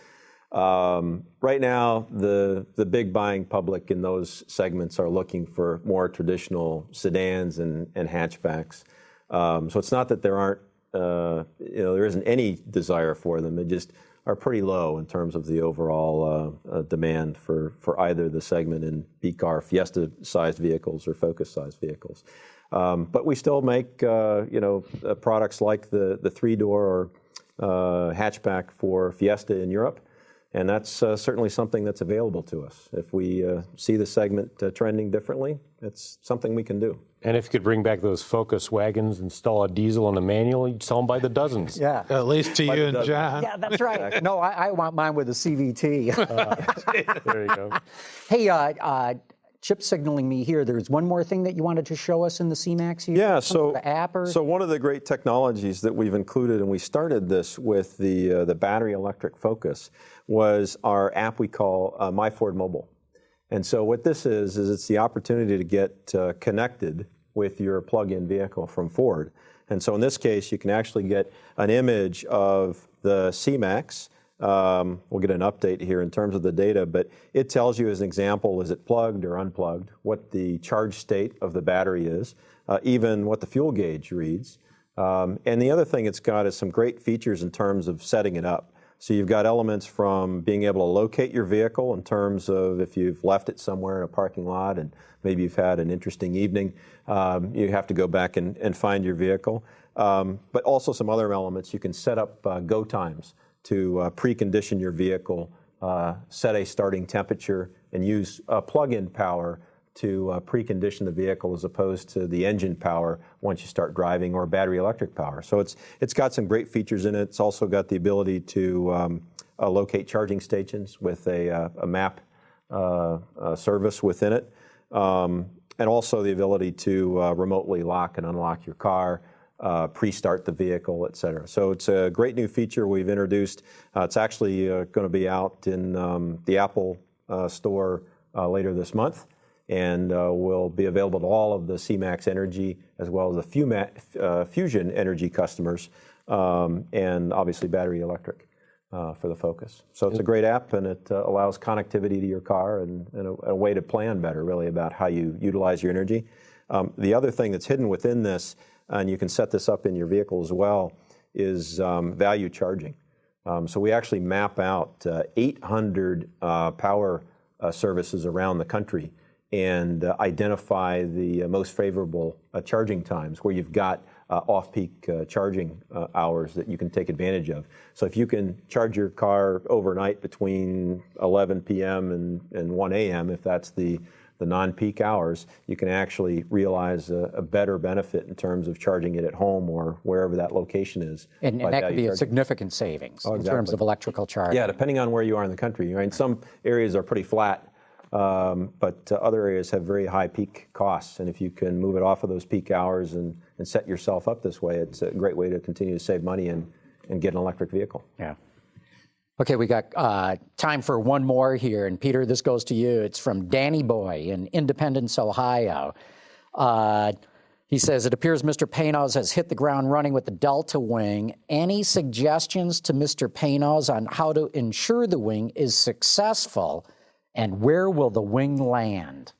Right now, the big buying public in those segments are looking for more traditional sedans and hatchbacks. So it's not that there aren't, there isn't any desire for them. They just are pretty low in terms of the overall demand for either the segment in B-car Fiesta-sized vehicles or Focus-sized vehicles. But we still make, products like the three-door hatchback for Fiesta in Europe, and that's certainly something that's available to us. If we see the segment trending differently, it's something we can do. And if you could bring back those Focus wagons, install a diesel and a manual, you'd sell them by the dozens. Yeah. At least to you and John. Yeah, that's right. No, I want mine with a CVT. There you go. Hey, Chip's signaling me here. There's one more thing that you wanted to show us in the C-MAX here? Yeah, so the app or? So one of the great technologies that we've included, and we started this with the battery electric Focus, was our app we call My Ford Mobile. And so what this is it's the opportunity to get connected with your plug-in vehicle from Ford. And so in this case, you can actually get an image of the C-MAX. We'll get an update here in terms of the data, but it tells you as an example, is it plugged or unplugged, what the charge state of the battery is, even what the fuel gauge reads. And the other thing it's got is some great features in terms of setting it up. So you've got elements from being able to locate your vehicle in terms of if you've left it somewhere in a parking lot and maybe you've had an interesting evening, you have to go back and find your vehicle. But also some other elements. You can set up go times to precondition your vehicle, set a starting temperature, and use plug-in power to precondition the vehicle as opposed to the engine power once you start driving, or battery electric power. So it's got some great features in it. It's also got the ability to locate charging stations with a map service within it, and also the ability to remotely lock and unlock your car, pre-start the vehicle, et cetera. So it's a great new feature we've introduced. It's actually going to be out in the Apple store later this month, and will be available to all of the C-MAX Energi as well as the Fusion Energy customers, and obviously battery electric for the Focus. So it's a great app, and it allows connectivity to your car and a way to plan better, really, about how you utilize your energy. The other thing that's hidden within this, and you can set this up in your vehicle as well, is value charging. So we actually map out 800 power services around the country and identify the most favorable charging times where you've got off-peak charging hours that you can take advantage of. So if you can charge your car overnight between 11 p.m. and 1 a.m., if that's the non-peak hours, you can actually realize a better benefit in terms of charging it at home or wherever that location is. And that could be a significant savings in terms of electrical charging. Yeah, depending on where you are in the country. Right? Some areas are pretty flat, but other areas have very high peak costs. And if you can move it off of those peak hours and set yourself up this way, it's a great way to continue to save money and get an electric vehicle. Yeah. Okay, we got time for one more here. And Peter, this goes to you. It's from Danny Boy in Independence, Ohio. He says, it appears Mr. Panos has hit the ground running with the Delta wing. Any suggestions to Mr. Panos on how to ensure the wing is successful And where will the wing land?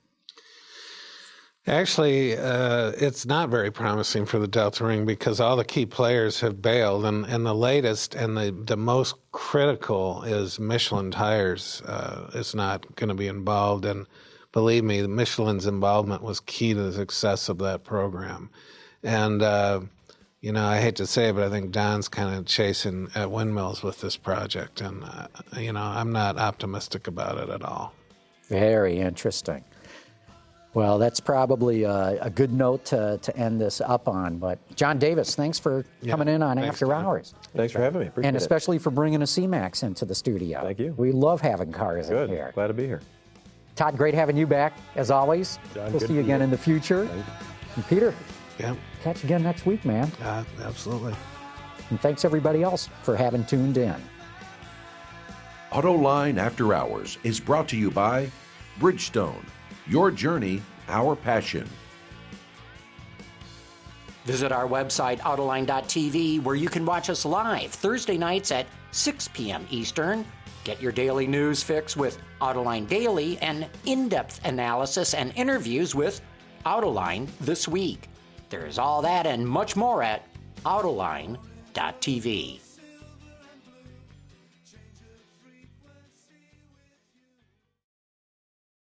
Actually, it's not very promising for the Delta Ring because all the key players have bailed, and the latest and the most critical is Michelin tires is not going to be involved. And believe me, Michelin's involvement was key to the success of that program. And you know, I hate to say it, but I think Don's kind of chasing at Windmills with this project, and you know, I'm not optimistic about it at all. Very interesting. Well, that's probably a good note to end this up on. But John Davis, thanks for coming in on After Hours. Thanks for having me. Appreciate and it. especially for bringing a C-MAX into the studio. Thank you. We love having cars in Good. here. Glad to be here. Todd, great having you back, as always. John, we'll good see you to again be in the future. And Peter, catch you again next week, man. Absolutely. And thanks everybody else for having tuned in. Autoline After Hours is brought to you by Bridgestone. Your journey, our passion. Visit our website, Autoline.tv, where you can watch us live Thursday nights at 6 p.m. Eastern. Get your daily news fix with Autoline Daily and in-depth analysis and interviews with Autoline This Week. There's all that and much more at Autoline.tv.